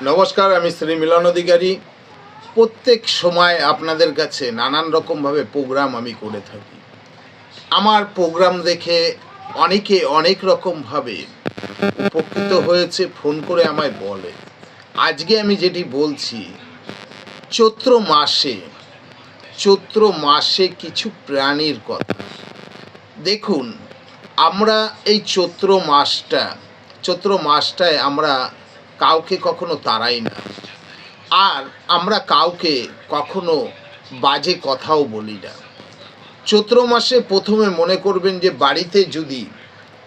নমস্কার, আমি শ্রী মিলন অধিকারী। প্রত্যেক সময় আপনাদের কাছে নানান রকমভাবে প্রোগ্রাম আমি করে থাকি। আমার প্রোগ্রাম দেখে অনেকে অনেক রকমভাবে উপকৃত হয়েছে, ফোন করে আমায় বলে। আজকে আমি যেটি বলছি, চৈত্র মাসে কিছু প্রাণীর কথা। দেখুন, আমরা এই চৈত্র মাসটায় আমরা কাউকে কখনো তাড়াই না, আর আমরা কাউকে কখনো বাজে কথাও বলি না। চৈত্র মাসে প্রথমে মনে করবেন যে বাড়িতে যদি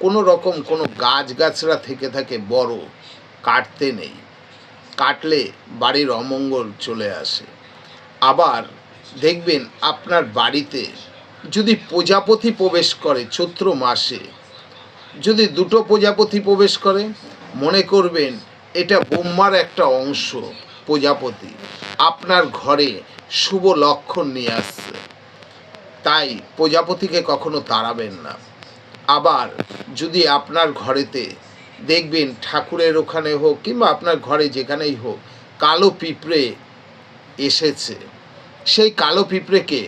কোনো রকম কোনো গাছগাছড়া থেকে থাকে বড়, কাটতে নেই। কাটলে বাড়ির অমঙ্গল চলে আসে। আবার দেখবেন আপনার বাড়িতে যদি প্রজাপতি প্রবেশ করে চৈত্র মাসে, যদি দুটো প্রজাপতি প্রবেশ করে, মনে করবেন এটা ব্রহ্মার একটা অংশ। প্রজাপতি আপনার ঘরে শুভ লক্ষণ নিয়ে আসছে, তাই প্রজাপতিকে কখনো তাড়াবেন না। আবার যদি আপনার ঘরেতে দেখবেন ঠাকুরের ওখানে হোক কিংবা আপনার ঘরে যেখানেই হোক কালো পিঁপড়ে এসেছে, সেই কালো পিঁপড়েকে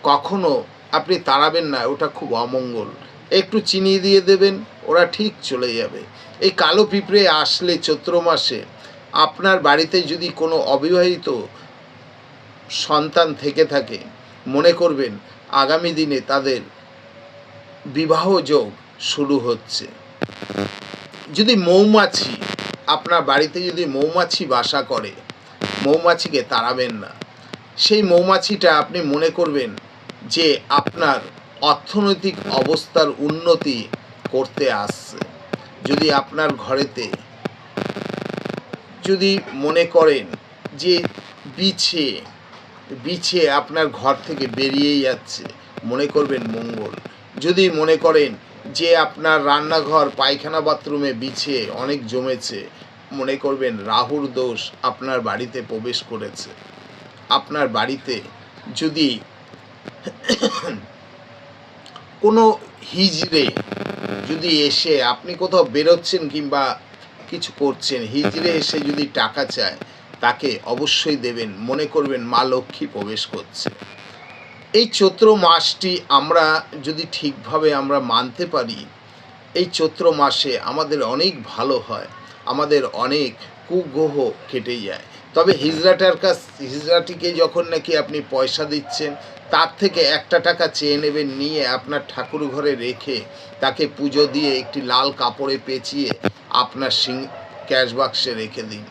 কখনো আপনি তাড়াবেন না, ওটা খুব অমঙ্গল। একটু চিনি দিয়ে দেবেন, ওরা ঠিক চলে যাবে। এই কালো পিঁপড়ে আসলে চৈত্র মাসে আপনার বাড়িতে যদি কোনো অবিবাহিত সন্তান থেকে থাকে, মনে করবেন আগামী দিনে তাদের বিবাহ যোগ শুরু হচ্ছে। যদি মৌমাছি আপনার বাড়িতে যদি মৌমাছি বাসা করে, মৌমাছিকে তাড়াবেন না। সেই মৌমাছিটা আপনি মনে করবেন যে আপনার অর্থনৈতিক অবস্থার উন্নতি করতে আসছে। যদি আপনার ঘরেতে যদি মনে করেন যে বিছে আপনার ঘর থেকে বেরিয়ে যাচ্ছে, মনে করবেন মঙ্গল। যদি মনে করেন যে আপনার রান্নাঘর পায়খানা বাথরুমে বিছে অনেক জমেছে, মনে করবেন রাহুর দোষ আপনার বাড়িতে প্রবেশ করেছে। আপনার বাড়িতে যদি কোনো হিজড়ে যদি এসে, আপনি কোথাও বেরোচ্ছেন কিংবা কিছু করছেন, হিজড়ে এসে যদি টাকা চায়, তাকে অবশ্যই দেবেন। মনে করবেন মা লক্ষ্মী প্রবেশ করছে। এই চৈত্র মাসটি আমরা যদি ঠিকভাবে আমরা মানতে পারি, এই চৈত্র মাসে আমাদের অনেক ভালো হয়, আমাদের অনেক কুগ্রহ কেটে যায়। তবে হিজড়াটিকে যখন নাকি আপনি পয়সা দিচ্ছেন, তার থেকে একটা টাকা চেয়ে নেবেন, নিয়ে আপনার ঠাকুর ঘরে রেখে তাকে পুজো দিয়ে একটি লাল কাপড়ে পেঁচিয়ে আপনার ক্যাশ বাক্সে রেখে দিন।